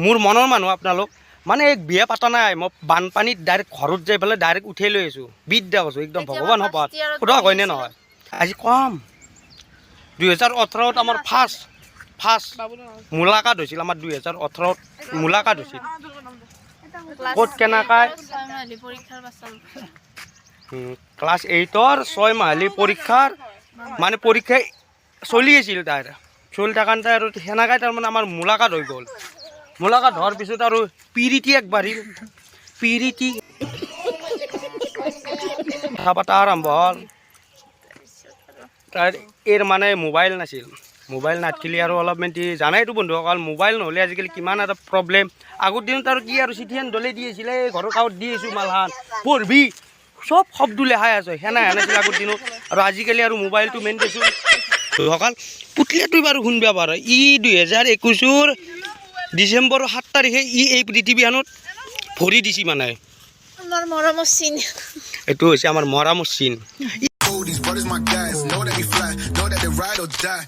মোৰ মনৰ মানুহ আপোনালোক মানে এক বিয়া পাতা নাই মই বানপানীত ডাইৰেক্ট ঘৰত যাই পেলাই ডাইৰেক্ট উঠাই লৈ আছোঁ বিদ্যা কৈছোঁ একদম ভগৱান হপাত সোধা হয়নে নহয় আজি কম 2018ত আমাৰ ফাৰ্ষ্ট মুলাকাত হৈছিল আমাৰ 2018ত মুলাকাত হৈছিল ক'ত কেনেকৈ ক্লাছ 8ৰ 6 মাহিলী পৰীক্ষাৰ মানে পৰীক্ষা চলি আছিল তাৰ চলি থাকাতে আৰু সেনেকৈ তাৰমানে আমাৰ মুলাকাত হৈ গ'ল মুলাকাত হোৱাৰ পিছত আৰু পিৰিতি একবাঢ়িল পিৰিতি কথা পতা আৰম্ভ হ'ল তাৰ এৰ মানে মোবাইল নাছিল মোবাইল নাথাকিলে আৰু অলপমান জানাইতো বন্ধুসকল মোবাইল নহ'লে আজিকালি কিমান এটা প্ৰব্লেম আগৰ দিনত আৰু কি আৰু চিঠিখন দলে দি আছিলে ঘৰৰ কাষত দি আছোঁ মালহান পঢ়বি চব শব্দ লেখাই আছে সেনা নাছিল আগৰ দিনত আৰু আজিকালি আৰু মোবাইলটো মেইন দিছোঁ বন্ধুসকল পুতলিয়াটো বাৰু শুনবা পাৰে ই 2021ৰ ডিচেম্বৰৰ 7 তাৰিখে ই এই পৃথিৱীখনত ভৰি দিছে মানে আমাৰ মৰমৰ চিন এইটো হৈছে আমাৰ মৰমৰ চিন These brothers my guys, know that we fly, know that they ride or die.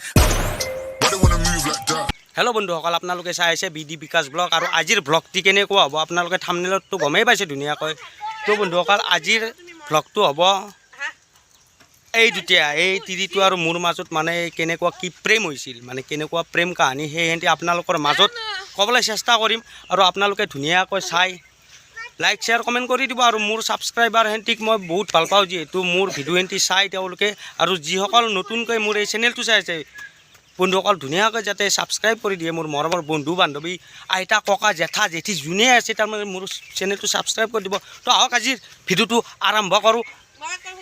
Why they wanna move like that? Hello' বন্ধুসকল আপোনালোকে চাই আছে বিডি বিকাশ ব্লগ আৰু আজিৰ ব্লগটি কেনেকুৱা হ'ব আপোনালোকে থাম্বনেইলততো গমেই পাইছে ধুনীয়াকৈ তো বন্ধুসকল আজিৰ ব্লগটো হ'ব এই দুটা এই তিৰিটো আৰু মোৰ মাজত মানে কেনেকুৱা কি প্ৰেম হৈছিল মানে কেনেকুৱা প্ৰেম কাহিনী সেইহেঁতি আপোনালোকৰ মাজত ক'বলৈ চেষ্টা কৰিম আৰু আপোনালোকে ধুনীয়াকৈ চাই লাইক শ্বেয়াৰ কমেণ্ট কৰি দিব আৰু মোৰ ছাবস্ক্ৰাইবাৰ হেঁতিক মই বহুত ভাল পাওঁ যিহেতু মোৰ ভিডিঅ' হেঁতি চাই তেওঁলোকে আৰু যিসকল নতুনকৈ মোৰ এই চেনেলটো চাই আছে বন্ধুসকল ধুনীয়াকৈ যাতে ছাবস্ক্ৰাইব কৰি দিয়ে মোৰ মৰমৰ বন্ধু বান্ধৱী আইতা ককা জেঠা জেঠি যোনে আছে তাৰমানে মোৰ চেনেলটো ছাবস্ক্ৰাইব কৰি দিব তো আহক আজিৰ ভিডিঅ'টো আৰম্ভ কৰোঁ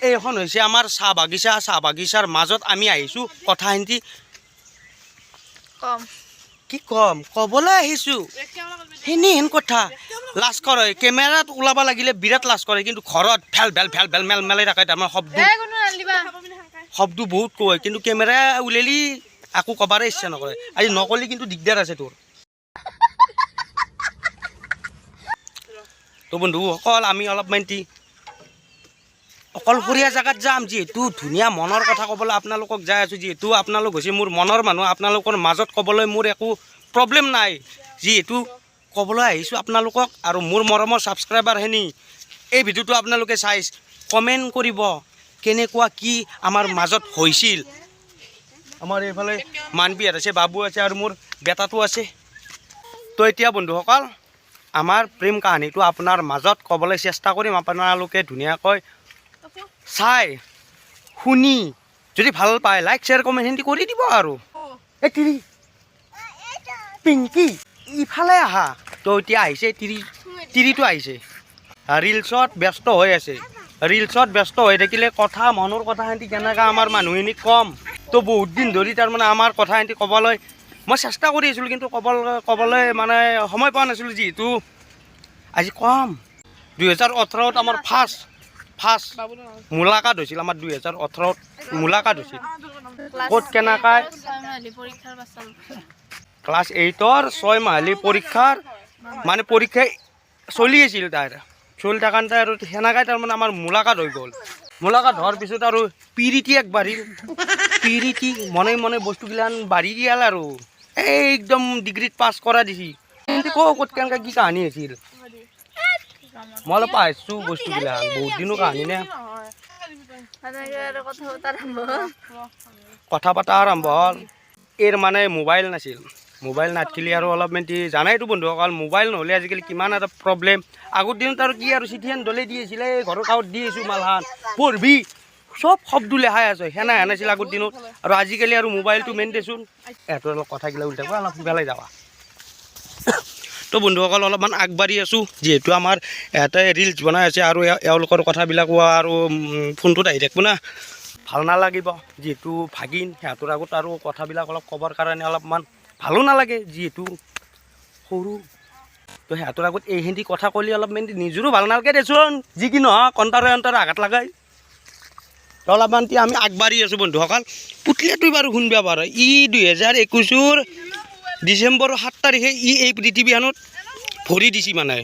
এইখন হৈছে আমাৰ চাহ বাগিচাৰ মাজত আমি আহিছোঁ কথা হেঁতি কম কি কম ক'বলৈ আহিছোঁ সেনেহেন কথা লাজ কৰে কেমেৰাত ওলাব লাগিলে বিৰাট লাজ কৰে কিন্তু ঘৰত ভেল ভেল ভেল ভেল মেল মেলাই থাকে তাৰমানে শব্দ বহুত কয় কিন্তু কেমেৰা ওলালি আকৌ ক'বাৰে ইচ্ছা নকৰে আজি নকলি কিন্তু দিগদাৰ আছে তোৰ তো বন্ধুসকল আমি অলপমান অকলশৰীয়া জেগাত যাম যিহেতু ধুনীয়া মনৰ কথা ক'বলৈ আপোনালোকক যাই আছোঁ যিহেতু আপোনালোক হৈছে মোৰ মনৰ মানুহ আপোনালোকৰ মাজত ক'বলৈ মোৰ একো প্ৰব্লেম নাই যিহেতু ক'বলৈ আহিছোঁ আপোনালোকক আৰু মোৰ মৰমৰ ছাবস্ক্ৰাইবাৰখিনি এই ভিডিঅ'টো আপোনালোকে চাই কমেণ্ট কৰিব কেনেকুৱা কি আমাৰ মাজত হৈছিল আমাৰ এইফালে মানবিহাত আছে বাবু আছে আৰু মোৰ বেটাটো আছে তো এতিয়া বন্ধুসকল আমাৰ প্ৰেম কাহিনীটো আপোনাৰ মাজত ক'বলৈ চেষ্টা কৰিম আপোনালোকে ধুনীয়াকৈ চাই শুনি যদি ভাল পায় লাইক শ্বেয়াৰ কমেণ্ট হেঁতি কৰি দিব আৰু এই তিৰি পিংকি ইফালে আহা তো এতিয়া আহিছে তিৰিটো আহিছে ৰিলছত ব্যস্ত হৈ আছে ৰিলছত ব্যস্ত হৈ থাকিলে কথা মনৰ কথা হেঁতি কেনেকৈ আমাৰ মানুহখিনিক কম তো বহুত দিন ধৰি তাৰমানে আমাৰ কথা হেঁতি ক'বলৈ মই চেষ্টা কৰি আছিলোঁ কিন্তু ক'বলৈ মানে সময় পোৱা নাছিলোঁ যিহেতু আজি কম 2018ত আমাৰ ফাৰ্ষ্ট মুলাকাত হৈছিল আমাৰ 2018ত মুলাকাত হৈছিল ক'ত কেনেকৈ ক্লাছ 8ৰ 6 মাহিলী পৰীক্ষাৰ মানে পৰীক্ষা চলি আছিল তাৰ চলি থাকাতে আৰু সেনেকৈ তাৰমানে আমাৰ মুলাকাত হৈ গ'ল মুলাকাত হোৱাৰ পিছত আৰু পিৰিতি একবাঢ়িল পিৰিতি মনে মনে বস্তুগিলান বাঢ়ি গ'ল আৰু এই একদম ডিগ্ৰীত পাছ কৰা দিছি কিন্তু ক'ত কেনেকৈ কি কাহিনী আছিল মই অলপ পাইছোঁ বস্তুগিলান বহুত দিনৰ কাহিনী নে কথা পতা আৰম্ভ হ'ল এৰ মানে মোবাইল নাছিল মোবাইল নাথাকিলে আৰু অলপমান জানাইতো বন্ধুসকল মোবাইল নহ'লে আজিকালি কিমান এটা প্ৰব্লেম আগৰ দিনত আৰু কি আৰু চিঠিখন দলে দি আছিলে ঘৰৰ কাষত দি আছোঁ মালহান পঢ়বি চব শব্দ লেখাই আছে সেনা নাছিল আগৰ দিনত আৰু আজিকালি আৰু মোবাইলটো মেইন দেচোন এহঁতৰ অলপ কথাগিলা উল্টা অলপ পেলাই যাবা তো বন্ধুসকল অলপমান আগবাঢ়ি আছোঁ যিহেতু আমাৰ ইয়াতে ৰিলচ বনাই আছে আৰু এওঁলোকৰ কথাবিলাকো আৰু ফোনটোত আহি থাকিব না ভাল নালাগিব যিহেতু ভাগিন সিহঁতৰ আগত আৰু কথাবিলাক অলপ ক'বৰ কাৰণে অলপমান ভালো নালাগে যিহেতু সৰু তো সিহঁতৰ আগত এইখিনি কথা ক'লে অলপমান নিজৰো ভাল নালাগে দেচোন যি কি নহওক অন্তৰে আঘাত লাগাই তো অলপমান আমি আগবাঢ়ি আছোঁ বন্ধুসকল পুতলিয়াটো বাৰু শুনবা পাৰে ই 2021ৰ ডিচেম্বৰৰ 7 তাৰিখে ই এই পৃথিৱীখনত ভৰি দিছে মানে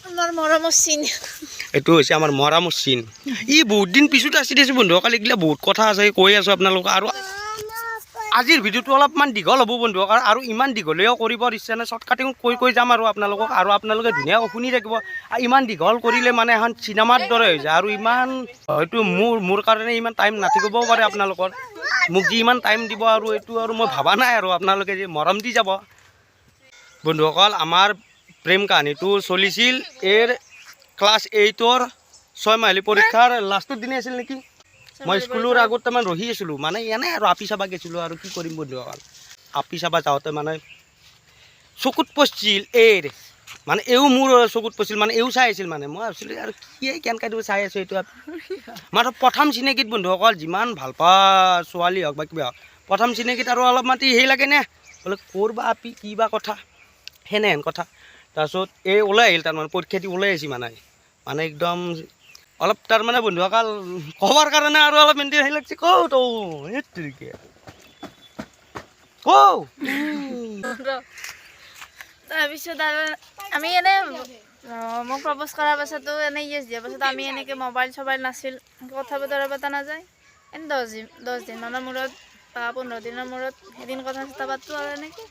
আমাৰ মৰমৰ চিন এইটো হৈছে আমাৰ মৰমৰ চিন ই বহুত দিন পিছত আছে দেচোন বন্ধুসকল এইগিলা বহুত কথা আছে কৈ আছোঁ আপোনালোকক আজিৰ ভিডিঅ'টো অলপমান দীঘল হ'ব বন্ধুসকল আৰু ইমান দীঘলীয়াও কৰিব ইচ্ছা নাই শ্বৰ্টকাটিং কৈ যাম আৰু আপোনালোকে ধুনীয়াকৈ শুনি থাকিব আৰু ইমান দীঘল কৰিলে মানে এখন চিনেমাৰ দৰে হৈ যায় আৰু ইমান হয়তো মোৰ কাৰণে ইমান টাইম নাথাকিবও পাৰে আপোনালোকৰ মোক যি ইমান টাইম দিব আৰু এইটো আৰু মই ভবা নাই আৰু আপোনালোকে যে মৰম দি যাব বন্ধুসকল আমাৰ প্ৰেম কাহিনীটো চলিছিল ক্লাছ 8ৰ 6 মাহিলী পৰীক্ষাৰ লাষ্টৰ দিনে আছিল নেকি মই স্কুলৰ আগত তাৰমানে ৰহি আছিলোঁ মানে এনেই আৰু আপি চাবা গৈছিলোঁ আৰু কি কৰিম বন্ধুসকল আপি চাবা যাওঁতে মানে চকুত পৰছিল মানে এও মোৰ চকুত পৰছিল মানে এও চাই আছিল মানে মই ভাবিছিলোঁ আৰু কি কেনেকৈ চাই আছোঁ এইটো মাত্ৰ প্ৰথম চিনাকিত বন্ধুসকল যিমান ভাল পোৱা ছোৱালী হওক বা কিবা হওক প্ৰথম চিনাকিত আৰু অলপ মাতি সেই লাগে নে বোলে ক'ৰ বা আপি কি বা কথা সেনেহেন কথা তাৰপিছত এই ওলাই আহিল তাৰমানে পৰীক্ষা দি ওলাই আহিছে মানে একদম অলপ তাৰমানে বন্ধুসকল ক'বৰ কাৰণে আৰু অলপ মেণ্টি সেই লাগছে কৌ তো সেইটোকে কৌ তাৰপিছত আৰু আমি এনে মোক প্ৰপ'জ কৰাৰ পাছতো এনে ইয়েছ দিয়াৰ পাছত আমি এনেকৈ মোবাইল চবাইল নাছিল কথা বতৰা পতা নাযায় এনে 10 দিনমানৰ মূৰত বা 15 দিনৰ মূৰত এদিন কথা চথা পাতোঁ আৰু এনেকৈ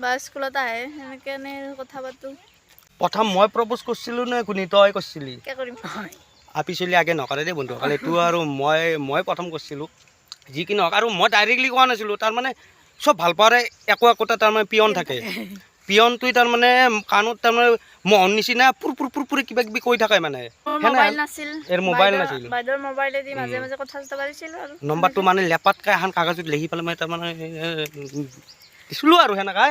বা স্কুলত আহে এনেকৈ এনে কথা পাতোঁ প্ৰথম মই প্ৰপ'জ কৰিছিলোঁ নে কোনে তই কৰিছিলি কি কৰিম আপি চলি আগে নকৰে দেই বন্ধুসকল এইটো আৰু মই প্ৰথম কৰিছিলোঁ যি কি নহওক আৰু মই ডাইৰেক্টলি কোৱা নাছিলোঁ তাৰমানে চব ভাল পাওঁৰে একোটা তাৰমানে পিয়ন থাকে পিয়নটোৱে তাৰমানে কাণত তাৰমানে মহৰ নিচিনা পুৰি কিবা কিবি কৈ থাকে মানে মোবাইল নাছিল মোবাইল নাছিল বাইদেউৰ মোবাইলেদি মাজে মাজে কথা চথা পাতিছিলোঁ আৰু নম্বৰটো মানে লেপাতকৈ এখন কাগজত লিখি পেলাই মই তাৰমানে দিছিলোঁ আৰু সেনেকৈ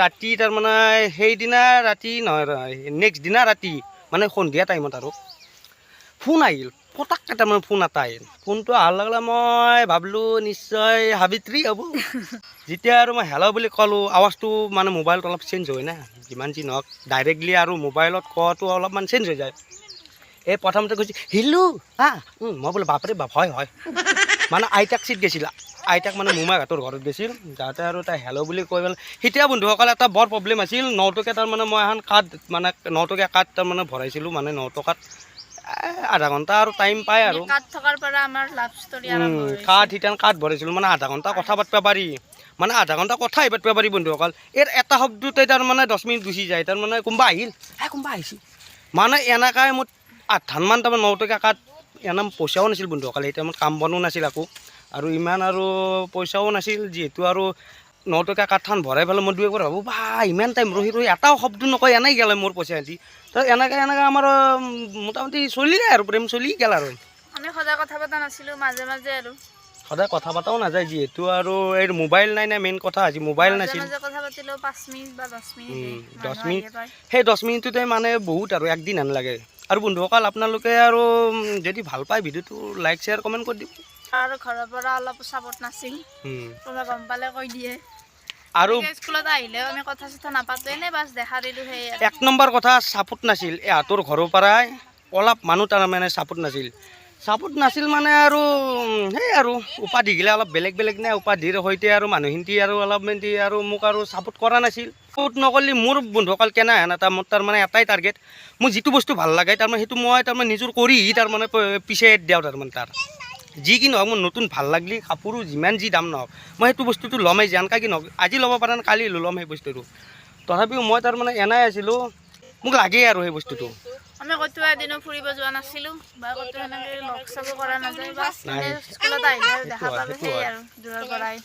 ৰাতি তাৰমানে সেইদিনা ৰাতি নহয় নেক্সট দিনা ৰাতি মানে সন্ধিয়া টাইমত আৰু ফোন আহিল পটককৈ তাৰমানে ফোন এটা আহিল ফোনটো অহাৰ লগে লগে মই ভাবিলোঁ নিশ্চয় সাবিত্ৰী হ'ব যেতিয়া আৰু মই হেল্ল' বুলি ক'লোঁ আৱাজটো মানে মোবাইলত অলপ চেঞ্জ হয় না যিমান যি নহওক ডাইৰেক্টলি আৰু মোবাইলত কোৱাটো অলপমান চেঞ্জ হৈ যায় এই প্ৰথমতে কৈছে হিল্লু হা মই বোলো বাপৰে বাপ হয় মানে আইতাক চিট গৈছিল আইতাক মানে মোমাইহঁতৰ ঘৰত গৈছিল যাওঁতে আৰু তাই হেল্ল' বুলি কৈ পেলাই তেতিয়া বন্ধুসকল এটা বৰ প্ৰব্লেম আছিল 9 টকীয়া তাৰমানে মই এখন কাৰ্ড মানে 9 টকীয়া কাৰ্ড তাৰমানে ভৰাইছিলোঁ মানে 9 টকাত আধা ঘণ্টা আৰু টাইম পায় আৰু কাৰ্ড সিটান কাৰ্ড ভৰাইছিলোঁ মানে আধা ঘণ্টা কথা পাতিব পাৰি মানে আধা ঘণ্টা কথাই পাতিব পাৰি বন্ধুসকল এটা শব্দতে তাৰমানে 10 মিনিট গুচি যায় তাৰমানে কোনোবা আহিল কোনোবা আহিছিল মানে এনেকৈ মোৰ 8 মান তাৰমানে 9 টকীয়া কাৰ্ড এনে পইচাও নাছিল বন্ধুসকল সেই টাইমত কাম বনো নাছিল আকৌ আৰু ইমান আৰু পইচাও নাছিল যিহেতু আৰু 9 টকীয়া কাৰ্ডখন ভৰাই পেলাই মই 2 একবাৰ ভাবোঁ বা ইমান টাইম ৰহি এটাও শব্দ নকয় এনেই গ'লে মোৰ পইচা দি তো এনেকৈ আমাৰ মোটামুটি চলিলে আৰু প্ৰেম চলি গ'ল আৰু আমি সদায় কথা পতা নাছিলোঁ মাজে মাজে আৰু সদায় কথা পতাও নাযায় যিহেতু আৰু এই মোবাইল নাই মেইন কথা আজি মোবাইল নাছিল কথা পাতিলেও 5 মিনিট বা 10 মিনিট সেই 10 মিনিটতে মানে বহুত আৰু একদিন হেন লাগে আৰু বন্ধুসকল আপোনালোকে আৰু যদি ভাল পায় ভিডিঅ'টো লাইক শ্বেয়াৰ কমেণ্ট কৰি দিব আৰু ঘৰৰ পৰা অলপ ছাপোৰ্ট নাছিল কোনোবা গম পালে কৈ দিয়ে আৰু স্কুলত আহিলেও আমি কথা চথা নাপাতো এনেই বাছ দেখা দিলোঁ সেই এক নম্বৰ কথা ছাপোৰ্ট নাছিল এহঁতৰ ঘৰৰ পৰাই অলপ মানুহ তাৰমানে ছাপোৰ্ট নাছিল মানে আৰু সেই আৰু উপাধিগিলা অলপ বেলেগ নে উপাধিৰ সৈতে আৰু মানুহখিনি আৰু অলপমান আৰু মোক আৰু ছাপোৰ্ট কৰা নাছিল ছাপোৰ্ট নকৰিলে মোৰ বন্ধুসকল কেনেহেন এটা মোৰ তাৰমানে এটাই টাৰ্গেট মোৰ যিটো বস্তু ভাল লাগে তাৰমানে সেইটো মই তাৰমানে নিজৰ কৰি তাৰমানে পিছে দিওঁ তাৰমানে তাৰ যি কি নহওক মোৰ নতুন ভাল লাগিলে কাপোৰো যিমান যি দাম নহওক মই সেইটো বস্তুটো ল'মেই যেনেকৈ কি নহওক আজি ল'ব পৰা নাই কালি ল'ম সেই বস্তুটো তথাপিও মই তাৰমানে এনাই আছিলোঁ মোক লাগেই আৰু সেই বস্তুটো আমি ক'তো এদিনো ফুৰিব যোৱা নাছিলোঁ বা ক'তো এনেকৈ লগ চগ কৰা নাযায় বাছ স্কুলত আহিলে দেখা পালোঁ সেই আৰু দূৰৰ পৰাই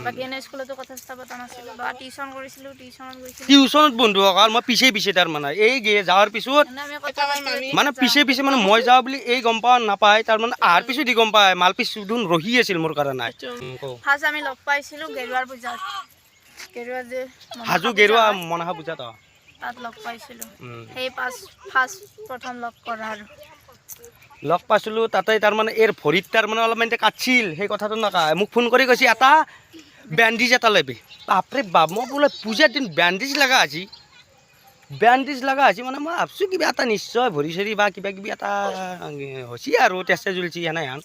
বাকী এনে স্কুলতো কথা চথা পতা নাছিলোঁ বা টিউশ্যন কৰিছিলোঁ টিউশ্যনত বন্ধুসকল মই পিছে তাৰমানে এই যাৱাৰ পিছত মানে পিছে মানে মই যাওঁ বুলি এই গম পাওঁ নাপায় তাৰমানে আহাৰ পিছত দি গম পায় মালপিছ ধোন ৰহি আছিল মোৰ কাৰণে ফাৰ্ষ্ট আমি লগ পাইছিলোঁ গেৰুৱাৰ পূজাত হাজো গেৰুৱা মনসা পূজাত তাত লগ পাইছিলোঁ সেই ফাৰ্ষ্ট প্ৰথম লগ কৰা আৰু লগ পাইছিলোঁ তাতে তাৰমানে ভৰিত তাৰমানে অলপমান কাটছিল সেই কথাটো নকয় মোক ফোন কৰি কৈছে এটা বেণ্ডেজ এটা ল'বি বাপৰে বাপ মই বোলে পূজাৰ দিন বেণ্ডেজ লগা আজি মানে মই ভাবছোঁ কিবা এটা নিশ্চয় ভৰি চৰি বা কিবা কিবি এটা হৈছে আৰু তেজে জ্বলিছে এনেহেন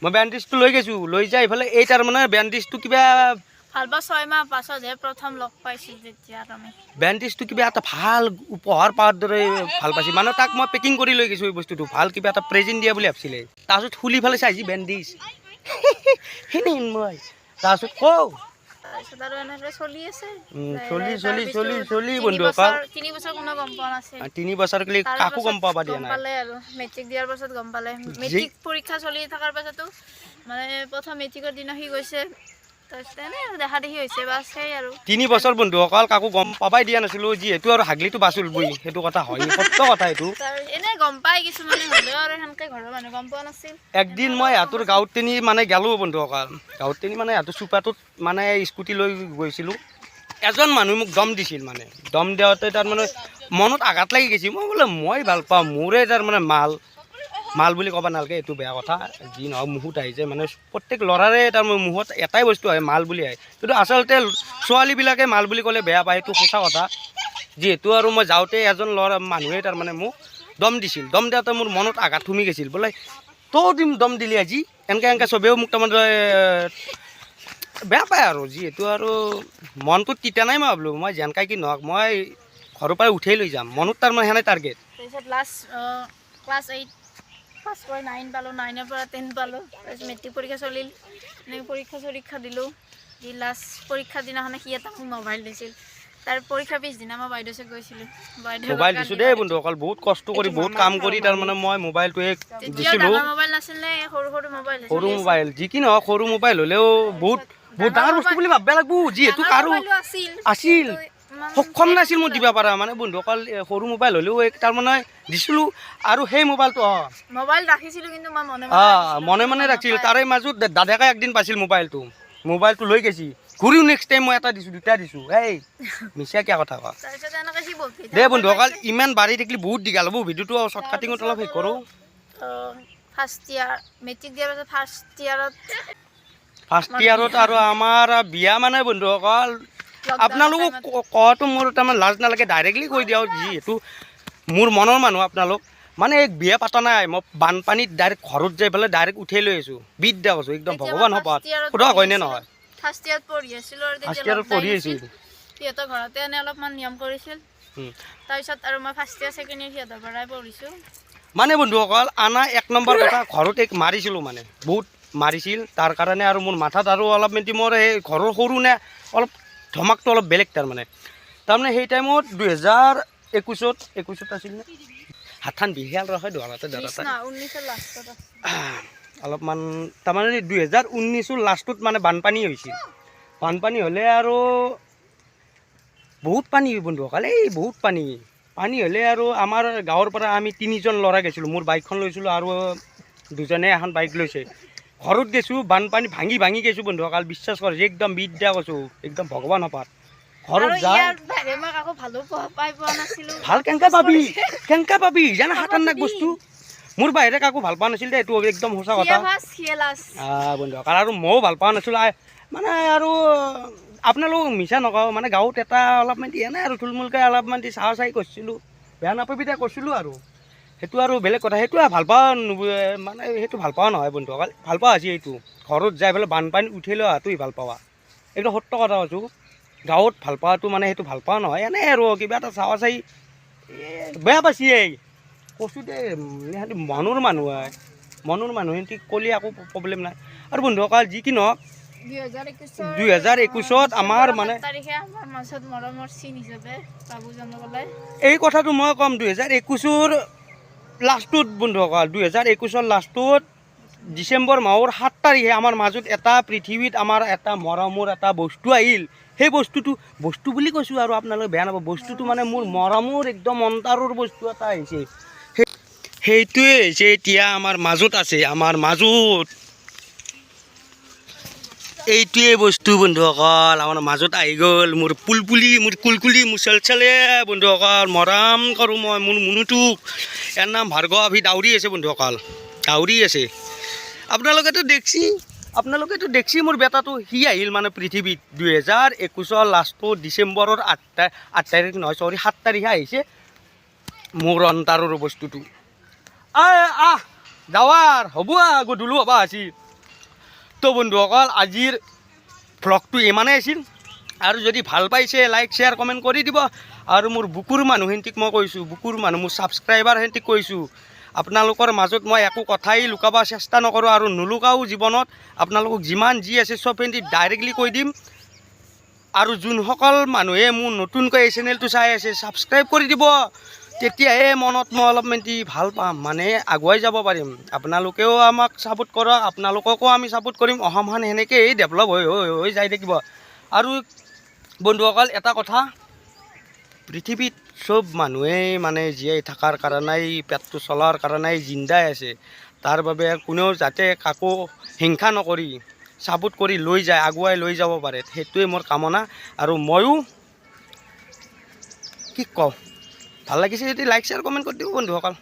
মই বেণ্ডেজটো লৈ গৈছোঁ লৈ যাই এইফালে এই তাৰমানে বেণ্ডেজটো কিবা ভাল বা 6 মাহ পাছতহে প্ৰথম লগ পাইছিলোঁ তেতিয়া আমি বেণ্ডেজটো কিবা এটা ভাল উপহাৰ পাৱাৰ দৰে ভাল পাইছিল মানে তাক মই পেকিং কৰি লৈ গৈছোঁ এই বস্তুটো ভাল কিবা এটা প্ৰেজেণ্ট দিয়া বুলি ভাবিছিলে তাৰপিছত খুলি পেলাই চাইছি বেণ্ডেজ সেনেহেন মই তাৰপিছত কওঁ তাৰপিছত আৰু এনেকৈ চলি আছে চলি বন্ধুসকল 3 বছৰ কোনো গম পোৱা নাছিল 3 বছৰ গ'লে কাকো গম পাবা দিয়া গম নাই পালে আৰু মেট্ৰিক দিয়াৰ পাছত গম পালে মেট্ৰিক পৰীক্ষা চলি থকাৰ পাছতো মানে প্ৰথম মেট্ৰিকৰ দিনা সি গৈছে তাৰপিছত এনে দেখা দেখি হৈছে বাছ সেই আৰু 3 বছৰ বন্ধুসকল কাকো গম পাবাই দিয়া নাছিলোঁ যিহেতু আৰু হাগলিটো বাচুল বই সেইটো কথা হয় সত্য কথা এইটো এনে গম পাই কিছুমানে হ'লেও আৰু সেনেকে ঘৰৰ মানুহ গম পোৱা নাছিল একদিন মই ইহঁতৰ গাঁৱত তিনি মানে গেলোঁ বন্ধুসকল গাঁৱত তিনি মানে ইহঁতৰ চুপাটোত মানে স্কুটি লৈ গৈছিলোঁ এজন মানুহ মোক দম দিছিল মানে দম দিওঁতে তাৰমানে মনত আঘাত লাগি গৈছিল মই বোলে মই ভাল পাওঁ মোৰে তাৰমানে মাল বুলি ক'ব নালাগে এইটো বেয়া কথা যি নহওক মুখত আহিছে মানে প্ৰত্যেক ল'ৰাৰে তাৰমানে মুখত এটাই বস্তু আহে মাল বুলি আহে কিন্তু আচলতে ছোৱালীবিলাকে মাল বুলি ক'লে বেয়া পায় সেইটো সঁচা কথা যিহেতু আৰু মই যাওঁতে এজন ল'ৰা মানুহে তাৰমানে মোক দম দিছিল দম দিওঁতে মোৰ মনত আঘাত সুমি গৈছিল বোলে তও দম দিলি আজি এনেকৈ চবেও মোক তাৰমানে বেয়া পায় আৰু যিহেতু আৰু মনটোত তিতা নাই মই ভাবিলোঁ মই যেনকাই কি নহওক মই ঘৰৰ পৰাই উঠাই লৈ যাম মনত তাৰমানে সেনে টাৰ্গেট তাৰপিছত লাষ্ট ক্লাছ 8 পাছ কৰি 9 পালোঁ 9ৰ পৰা 10 পালোঁ তাৰপিছত মেট্ৰিক পৰীক্ষা চলিল এনেকৈ পৰীক্ষা দিলোঁ দি লাষ্ট পৰীক্ষাৰ দিনাখনে সি এটা মোক মোবাইল দিছিল তাৰ পৰীক্ষাৰ পিছদিনা মই বাইদেউ ওচৰত গৈছিলোঁ মোবাইল দিছোঁ দেই বন্ধুসকল বহুত কষ্ট কৰি বহুত কাম কৰি তাৰমানে মই মোবাইলটোৱে দিছিলোঁ মোবাইল নাছিল নে সৰু সৰু মোবাইল যি কি নহওক সৰু মোবাইল হ'লেও বহুত ডাঙৰ বস্তু বুলি ভাবিব লাগিব যিহেতু কাৰো আছিল সক্ষম নাছিল মোৰ দিব পৰা মানে বন্ধুসকল সৰু মোবাইল হ'লেও তাৰমানে দিছিলোঁ আৰু সেই মোবাইলটো মোবাইল ৰাখিছিলোঁ কিন্তু মই মনে ৰাখিছিল তাৰে মাজত দাদাকে একদিন পাইছিল মোবাইলটো লৈ গৈছি ঘূৰিও নেক্সট টাইম মই এটা দিছোঁ দুটা দিছোঁ এই মিছা কিয় কথা কোৱা দে বন্ধুসকল ইমান বাঢ়ি থাকিলে বহুত দীঘল হ'ব ভিডিঅ'টো শ্বৰ্ট কাটিঙত অলপ হেৰি কৰোঁ ফাৰ্ষ্ট ইয়াৰ মেট্ৰিক দিয়াৰ পাছত ফাৰ্ষ্ট ইয়াৰত আৰু আমাৰ বিয়া মানে বন্ধুসকল আপোনালোকক কোৱাটো মোৰ তাৰমানে লাজ নালাগে ডাইৰেক্টলি কৈ দিওঁ যিহেতু মোৰ মনৰ মানুহ আপোনালোক মানে এক বিয়া পাতা নাই মই বানপানীত ডাইৰেক্ট ঘৰত যাই পেলাই ডাইৰেক্ট উঠাই লৈ আছোঁ বিদ্যা কৈছোঁ একদম ভগৱান হপাত সোধা হয়নে নহয় ফাৰ্ষ্ট ইয়াৰত পঢ়ি আছিলোঁ সিহঁতৰ ঘৰতে এনে অলপমান নিয়ম কৰিছিল তাৰপিছত আৰু মই ফাৰ্ষ্ট ইয়াৰ ছেকেণ্ড ইয়াৰ সিহঁতৰ পৰাই পঢ়িছোঁ মানে বন্ধুসকল আনা 1 নম্বৰ কথা ঘৰত মাৰিছিলোঁ মানে বহুত মাৰিছিল তাৰ কাৰণে আৰু মোৰ মাথাত আৰু অলপ মেণ্টি মোৰ সেই ঘৰৰ সৰু নে অলপ ধমাকটো অলপ বেলেগ তাৰমানে সেই টাইমত 2021 আছিল নে হাতখন বিশাল ৰখাই ধৰাতে অলপমান তাৰমানে 2019 লাষ্টত মানে বানপানী হৈছিল বানপানী হ'লে আৰু বহুত পানী বন্ধুসকল বহুত পানী হ'লে আৰু আমাৰ গাঁৱৰ পৰা আমি 3জন ল'ৰা গৈছিলোঁ মোৰ বাইকখন লৈছিলোঁ আৰু দুজনে এখন বাইক লৈছে ঘৰত গৈছোঁ বানপানী ভাঙি গৈছোঁ বন্ধুসকল বিশ্বাস কৰে একদম বিদ্যা কৈছোঁ একদম ভগৱান হপাত ঘৰত যায় ভাল কেনেকৈ পাবি জানা খাতাৰনাক বস্তু মোৰ বাহিৰে কাকো ভাল পোৱা নাছিল দে এইটো একদম সঁচা কথা বন্ধুসকল আৰু ময়ো ভাল পোৱা নাছিলোঁ মানে আৰু আপোনালোক মিছা নকওঁ মানে গাঁৱত এটা অলপমান এনে আৰু থুলমূলকৈ অলপমান চাহ চাই কৰিছিলোঁ বেয়া নাপাবি দে কৰিছিলোঁ আৰু সেইটো আৰু বেলেগ কথা সেইটো ভাল পোৱা মানে সেইটো ভাল পোৱা নহয় বন্ধুসকল ভাল পোৱা হৈছে এইটো ঘৰত যাই পেলাই বানপানী উঠাই লৈ অহাটোৱে ভাল পোৱা একদম সত্য কথা কৈছোঁ গাঁৱত ভাল পোৱাটো মানে সেইটো ভাল পোৱা নহয় এনেই আৰু কিবা এটা চাৱা চাই বেয়া পাইছি কৈছোঁ দে মনৰ মানুহ সিহঁতি ক'লে একো প্ৰব্লেম নাই আৰু বন্ধুসকল যি কি নহওক 2021 আমাৰ মানে এই কথাটো মই ক'ম 2021 লাষ্টত বন্ধুসকল 2021 লাষ্টত ডিচেম্বৰ মাহৰ 7 তাৰিখে আমাৰ মাজত এটা পৃথিৱীত আমাৰ এটা মৰমৰ এটা বস্তু আহিল সেই বস্তু বুলি কৈছোঁ আৰু আপোনালোকে বেয়া নাপাব বস্তুটো মানে মোৰ মৰমৰ একদম অন্তৰৰ বস্তু এটা আহিছে সেইটোৱে হৈছে এতিয়া আমাৰ মাজত আছে এইটোৱে বস্তু বন্ধুসকল আমাৰ মাজত আহি গ'ল মোৰ কুলকুলি মোৰ চেলচেলে বন্ধুসকল মৰম কৰোঁ মই মোৰ মুনুটোক ইয়াৰ নাম ভাৰ্গৱ সি দাউৰি আছে বন্ধুসকল আপোনালোকেতো দেখছি মোৰ বেটাটো সি আহিল মানে পৃথিৱীত 2021 লাষ্টত ডিচেম্বৰৰ 8 তাৰিখ নহয় 7 তাৰিখে আহিছে মোৰ অন্তৰৰ বস্তুটো যাৱাৰ হ'ব গধূলি হ'ব আজি তো বন্ধুসকল আজিৰ ভ্লগটো ইমানেই আছিল আৰু যদি ভাল পাইছে লাইক শ্বেয়াৰ কমেণ্ট কৰি দিব আৰু মোৰ বুকুৰ মানুহখিনিক মই কৈছোঁ মোৰ ছাবস্ক্ৰাইবাৰখিনিক কৈছোঁ আপোনালোকৰ মাজত মই একো কথাই লুকাব চেষ্টা নকৰোঁ আৰু নুলুকাও জীৱনত। আপোনালোকক যিমান যি আছে চব এনে ডাইৰেক্টলি কৈ দিম। আৰু যোনসকল মানুহে মোৰ নতুনকৈ এই চেনেলটো চাই আছে ছাবস্ক্ৰাইব কৰি দিব, তেতিয়াহে মনত মই অলপমান ভাল পাম, মানে আগুৱাই যাব পাৰিম। আপোনালোকেও আমাক ছাপোৰ্ট কৰক, আপোনালোককো আমি ছাপোৰ্ট কৰিম। অসমখন সেনেকৈয়ে ডেভেলপ হৈ যাই থাকিব। আৰু বন্ধুসকল এটা কথা, পৃথিৱীত চব মানুহেই মানে জীয়াই থকাৰ কাৰণে, পেটটো চলাৰ কাৰণে জিন্দাই আছে। তাৰ বাবে কোনেও যাতে কাকো হিংসা নকৰি ছাপোৰ্ট কৰি লৈ যায়, আগুৱাই লৈ যাব পাৰে, সেইটোৱে মোৰ কামনা। আৰু ময়ো কি কওঁ, ভাল লাগিছে যদি লাইক শ্বেয়াৰ কমেণ্ট কৰি দিব বন্ধুসকল।